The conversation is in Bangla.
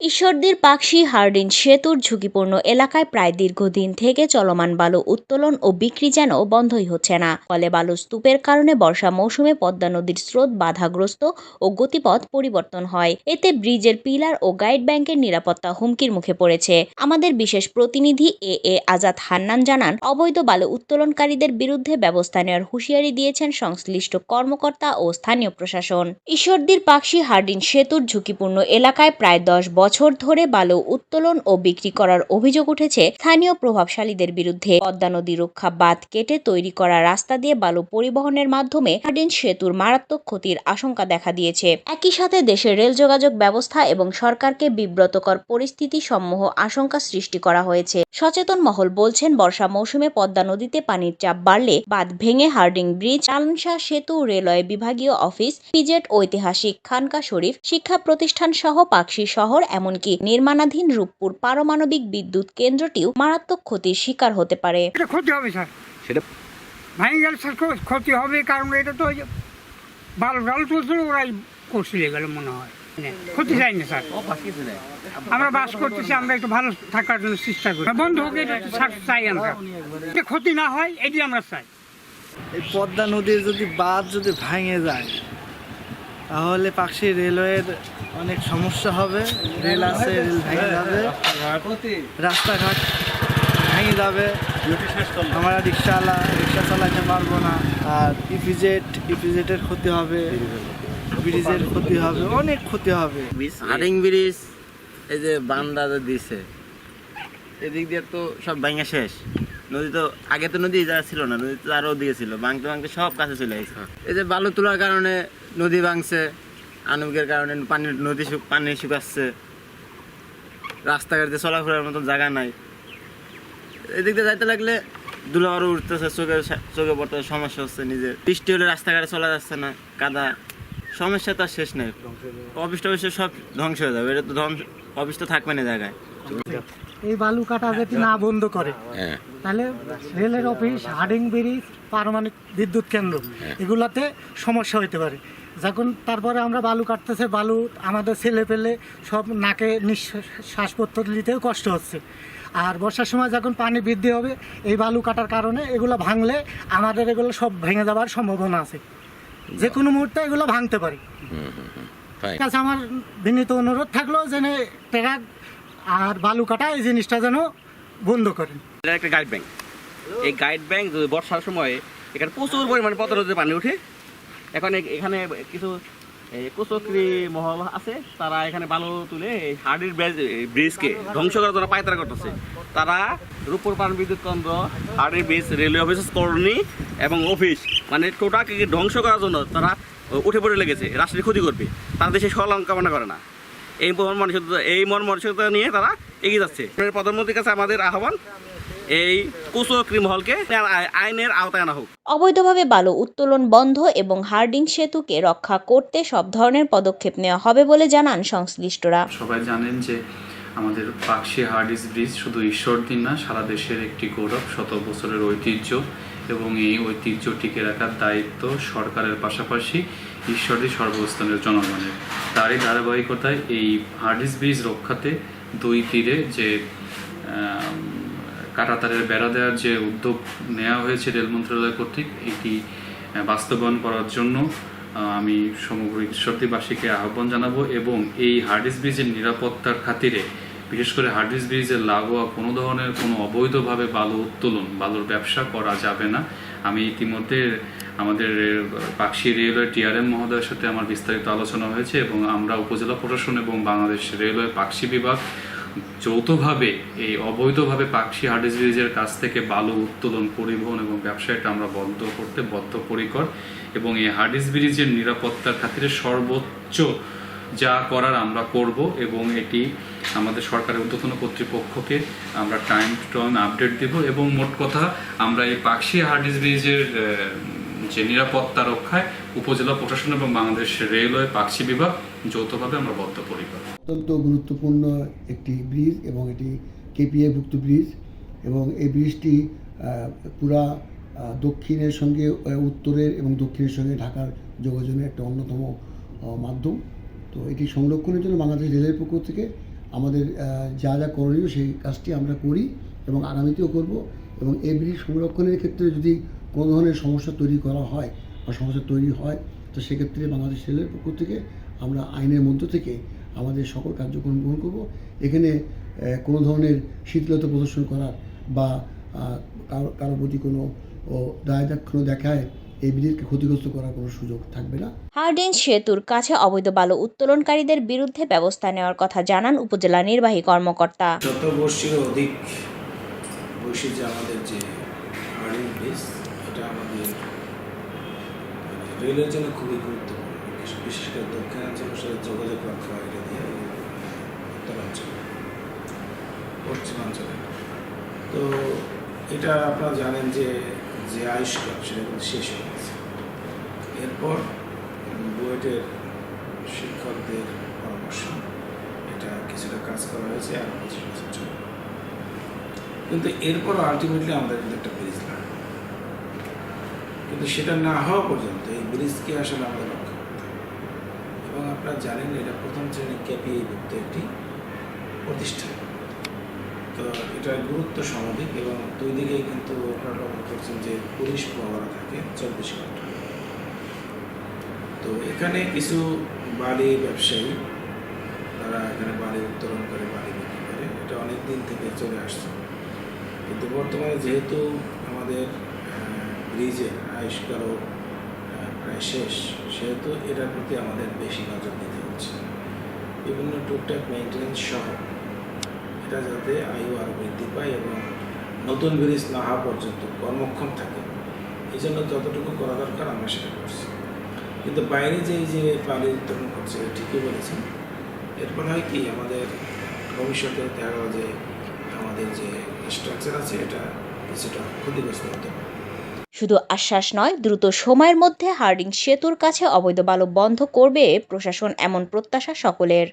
ঈশ্বরদীর পাকশী হার্ডিন সেতুর ঝুঁকিপূর্ণ এলাকায় প্রায় দীর্ঘদিন থেকে চলমান বালু উত্তোলন ও বিক্রি যেন বন্ধই হচ্ছে না। ফলে বালু স্তূপের কারণে বর্ষা মৌসুমে পদ্মা নদীর স্রোত বাধাগ্রস্ত ও গতিপথ পরিবর্তন হয়। এতে ব্রিজের পিলার ও গাইড ব্যাংকের নিরাপত্তা হুমকির মুখে পড়েছে। আমাদের বিশেষ প্রতিনিধি এ আজাদ হান্নান জানান, অবৈধ বালু উত্তোলনকারীদের বিরুদ্ধে ব্যবস্থা নেওয়ার হুঁশিয়ারি দিয়েছেন সংশ্লিষ্ট কর্মকর্তা ও স্থানীয় প্রশাসন। ঈশ্বরদীর পাকশী হার্ডিন সেতুর ঝুঁকিপূর্ণ এলাকায় প্রায় 10 বছর ধরে বালু উত্তোলন ও বিক্রি করার অভিযোগ উঠেছে স্থানীয় প্রভাবশালীদের বিরুদ্ধে। পদ্মা নদী রক্ষা বাঁধ কেটে তৈরি করা রাস্তা দিয়ে বালু পরিবহনের মাধ্যমে হার্ডিন সেতুর মারাত্মক ক্ষতির আশঙ্কা দেখা দিয়েছে। একই সাথে দেশের রেল যোগাযোগ ব্যবস্থা এবং সরকারকে বিব্রতকর পরিস্থিতি সমূহ আশঙ্কা সৃষ্টি করা হয়েছে। সচেতন মহল বলছেন, বর্ষা মৌসুমে পদ্মা নদীতে পানির চাপ বাড়লে বাঁধ ভেঙে হার্ডিং ব্রিজ, চালনশাহ সেতু, রেলওয়ে বিভাগীয় অফিস, পিজেট, ঐতিহাসিক খানকা শরীফ শিক্ষা প্রতিষ্ঠান সহ পাকশী শহর, এমনকি নির্মাণাধীন রূপপুর পারমাণবিক বিদ্যুৎ কেন্দ্রটিও মারাত্মক ক্ষতির শিকার হতে পারে। ক্ষতি হবে স্যার, সেটা ভেঙে গেলে স্যার ক্ষতি হবে, কারণ এটা তো ভালো চলছিল, ওরাই করছিল গেল মনে হয়। ক্ষতি চাই না স্যার, আমরা বাস করতেছি, আমরা একটু ভালো থাকার জন্য চেষ্টা করি। বন্ধ হোক, এটা চাই আমরা, ক্ষতি না হয় এটি আমরা চাই। এই পদ্মা নদীর যদি বাঁধ যদি ভেঙে যায় তাহলে পাকশী রেলওয়ের অনেক সমস্যা হবে। রেল আছে, রেল ভেঙে যাবে, রাস্তাঘাট ভেঙে যাবে, আমরা রিক্সা চালাতে পারবো না। আর ইপিজেটের ক্ষতি হবে, ব্রিজের ক্ষতি হবে, অনেক ক্ষতি হবে। হার্ডিং ব্রিজ এই যে বান্দা দিছে, এদিক দিয়ে তো সব ভাঙা শেষ। নদী তো আগে তো নদী যা ছিল না, নদী তো আরও দিয়ে ছিল, ভাঙতে সব কাছে চলে আসছে। এই যে বালু তোলার কারণে নদী ভাঙছে, আনুকের কারণে পানি শুকাচ্ছে, রাস্তাঘাটে চলাফেরার মতো জায়গা নাই। এদিক দিয়ে যাইতে লাগলে ধুলো আরও উঠতেছে, চোখে পড়তে সমস্যা হচ্ছে। নিজের বৃষ্টি হলে রাস্তাঘাটে চলা যাচ্ছে না, কাদা, সমস্যা তো আর শেষ নেই। অফিস টফিস সব ধ্বংস হয়ে যাবে, এটা তো অফিস তো থাকবে না জায়গায়। এই বালু কাটা যদি না বন্ধ করে তাহলে রেলের অফিস, হার্ডিং ব্রিজ, পারমাণবিক বিদ্যুৎ কেন্দ্র এগুলাতে সমস্যা হতে পারে। যখন তারপরে আমরা বালু কাটতেছে, বালু আমাদের ছেলে পেলে সব নাকে শ্বাসপত্র নিতেও কষ্ট হচ্ছে। আর বর্ষার সময় যখন পানি বৃদ্ধি হবে, এই বালু কাটার কারণে এগুলো ভাঙলে আমাদের এগুলো সব ভেঙে যাওয়ার সম্ভাবনা আছে, যে কোনো মুহূর্তে এগুলো ভাঙতে পারে। কাছে আমার বিনীত অনুরোধ থাকলো যে ট্রাক আর বালু কাটা এই জিনিসটা যেন বন্ধ করেন। এটা একটা গাইড ব্যাংক, এই গাইড ব্যাংক বর্ষার সময় এখানে প্রচুর পরিমাণে পদ্মা নদীতে পানি ওঠে। এখন এখানে কিছু কুচক্রী মহল আছে, তারা এখানে বালু তুলে হার্ডির ব্রিজকে ধ্বংস করার জন্য পায়তারা করতেছে। তারা রূপপুর পারমাণবিক বিদ্যুৎ কেন্দ্র, হার্ডির ব্রিজ, রেলওয়ে অফিস কর্মী এবং অফিস, মানে টোটাকে ধ্বংস করার জন্য তারা উঠে পড়ে লেগেছে, রাষ্ট্রের ক্ষতি করবে। তারা দেশে কল্যাণ কামনা করে না। এই মন মানসিকতা নিয়ে তারা এগিয়ে যাচ্ছে। প্রধানমন্ত্রীর কাছে আমাদের আহ্বান, এই কুচক্রী মহলকে আইনের আওতায় আনা হোক। অবৈধভাবে বালু উত্তোলন বন্ধ এবং হার্ডিং সেতুকে রক্ষা করতে সব ধরনের পদক্ষেপ নেওয়া হবে বলে জানান সংশ্লিষ্টরা। সবাই জানেন যে আমাদের পাকশী হার্ডিস ব্রিজ শুধু ঈশ্বরদী না, সারা দেশের একটি গৌরব, 100 বছরের ঐতিহ্য, এবং এই ঐতিহ্য টিকে রাখার দায়িত্ব সরকারের পাশাপাশি ঈশ্বরদী সর্বস্তরের জনগণের। তারই ধারাবাহিকতায় এই হার্ডিস ব্রিজ রক্ষাতে দুই তীরে যে কাঁটাতারের বেড়া দেওয়ার যে উদ্যোগ নেওয়া হয়েছে রেল মন্ত্রণালয় কর্তৃক, এটি বাস্তবায়ন করার জন্য আমি সমগ্র ঈশ্বরদীবাসীকে আহ্বান জানাবো। এবং এই হার্ডিস ব্রিজের নিরাপত্তার খাতিরে, বিশেষ করে হার্ডিস ব্রিজের লাগোয়া কোনো ধরনের কোনো অবৈধভাবে বালু উত্তোলন, বালুর ব্যবসা করা যাবে না। আমি ইতিমধ্যে আমাদের পাকশী রেলওয়ে টিআরএম মহোদয়ের সাথে আমার বিস্তারিত আলোচনা হয়েছে, এবং আমরা উপজেলা প্রশাসন এবং বাংলাদেশ রেলওয়ে পাকশী বিভাগ যৌথভাবে এই অবৈধভাবে পাকশী হার্ডিস ব্রিজের কাছ থেকে বালু উত্তোলন, পরিবহন এবং ব্যবসায়টা আমরা বন্ধ করতে বদ্ধপরিকর। এবং এই হার্ডিস ব্রিজের নিরাপত্তার খাতিরে সর্বোচ্চ যা করার আমরা করব, এবং এটি আমাদের সরকারের ঊর্ধ্বতন কর্তৃপক্ষকে আমরা টাইম টু টাইম আপডেট দেব। এবং মোট কথা, আমরা এই পাকশী হার্ডিস ব্রিজের যে নিরাপত্তা রক্ষায় উপজেলা প্রশাসন এবং বাংলাদেশ রেলওয়ে পাকশী বিভাগ যৌথভাবে আমরা বদ্ধপরিকর। অত্যন্ত গুরুত্বপূর্ণ একটি ব্রিজ এবং এটি কেপিএভুক্ত ব্রিজ, এবং এই ব্রিজটি পুরা দক্ষিণের সঙ্গে উত্তরের এবং দক্ষিণের সঙ্গে ঢাকার যোগাযোগের একটা অন্যতম মাধ্যম। তো এটি সংরক্ষণের জন্য বাংলাদেশ রেলের পক্ষ থেকে আমাদের যা যা করণীয় সেই কাজটি আমরা করি এবং আগামীতেও করব। এবং এই ব্রিজ সংরক্ষণের ক্ষেত্রে যদি কোনো ধরনের সমস্যা তৈরি করা হয় বা সমস্যা তৈরি হয়, তো সেক্ষেত্রে বাংলাদেশ রেলের পক্ষ থেকে আমরা আইনের মধ্য থেকে আমাদের সকল কার্যক্রম গ্রহণ করব। এখানে কোনো ধরনের শিথিলতা প্রদর্শন করার বা কারো প্রতি কোনো দায়দাক্ষিণ্য দেখায় এই ব্রিজকে ক্ষতিগ্রস্ত করার কোনো সুযোগ থাকবে না। হার্ডিঞ্জ সেতুর কাছে অবৈধ বালু উত্তোলনকারীদের বিরুদ্ধে ব্যবস্থা নেওয়ার কথা জানান উপজেলা নির্বাহী কর্মকর্তা। শতবর্ষীয় অধিক বয়সী যে আমাদের যে হার্ডিং ব্রিজ, এটা আমাদের রেলের জন্য খুবই গুরুত্বপূর্ণ, বিশেষ করে দক্ষিণাঞ্চলের সাথে যোগাযোগ রক্ষা এটা দিয়ে উত্তরাঞ্চল পশ্চিমাঞ্চলে। তো এটা আপনারা জানেন যে আয়ুষ্কাল সেটা কিন্তু শেষ হয়ে গেছে। এরপর বুয়েটের শিক্ষকদের পরামর্শ এটা কিছুটা কাজ করা হয়েছে আর 25 বছর চলে। কিন্তু এরপরও আলটিমেটলি আমাদের কিন্তু একটা ব্রিজ লাগবে, কিন্তু সেটা না হওয়া পর্যন্ত এই ব্রিজকে আসলে আমাদের রক্ষা করতে হবে। এবং আপনারা জানেন এটা প্রথম শ্রেণীর কেপিআইভুক্ত একটি প্রতিষ্ঠান, তো এটার গুরুত্ব সমধিক এবং দুই দিকেই কিন্তু আপনারা লক্ষ্য করছেন যে পুলিশ পাওয়ারা থাকে 24 ঘন্টা। তো এখানে কিছু বালি ব্যবসায়ী তারা এখানে বালি উত্তোলন করে বালি বিক্রি করে, এটা অনেক দিন থেকে চলে আসছে। কিন্তু বর্তমানে যেহেতু আমাদের ব্রিজের আয়ুষ্কালও প্রায় শেষ, সেহেতু এটার প্রতি আমাদের বেশি নজর দিতে হচ্ছে। বিভিন্ন টুকটাক মেনটেন্যান্স সহ এটা যাতে আয়ু আরও বৃদ্ধি পায় এবং নতুন ব্রিজ না হওয়া পর্যন্ত কর্মক্ষম থাকে, এই জন্য যতটুকু করা দরকার আমরা সেটা করছি। কিন্তু বাইরে যে বালি উত্তোলন করছে ঠিকই বলেছেন, এরপর হয় কি আমাদের ভবিষ্যতে দেখা গেল যে আমাদের যে স্ট্রাকচার আছে এটা কিছুটা ক্ষতিগ্রস্ত হতে পারে। শুধু আশ্বাস নয়, দ্রুত সময়ের মধ্যে হার্ডিঞ্জ সেতুর কাছে অবৈধ বালু বন্ধ করবে প্রশাসন, এমন প্রত্যাশা সকলের।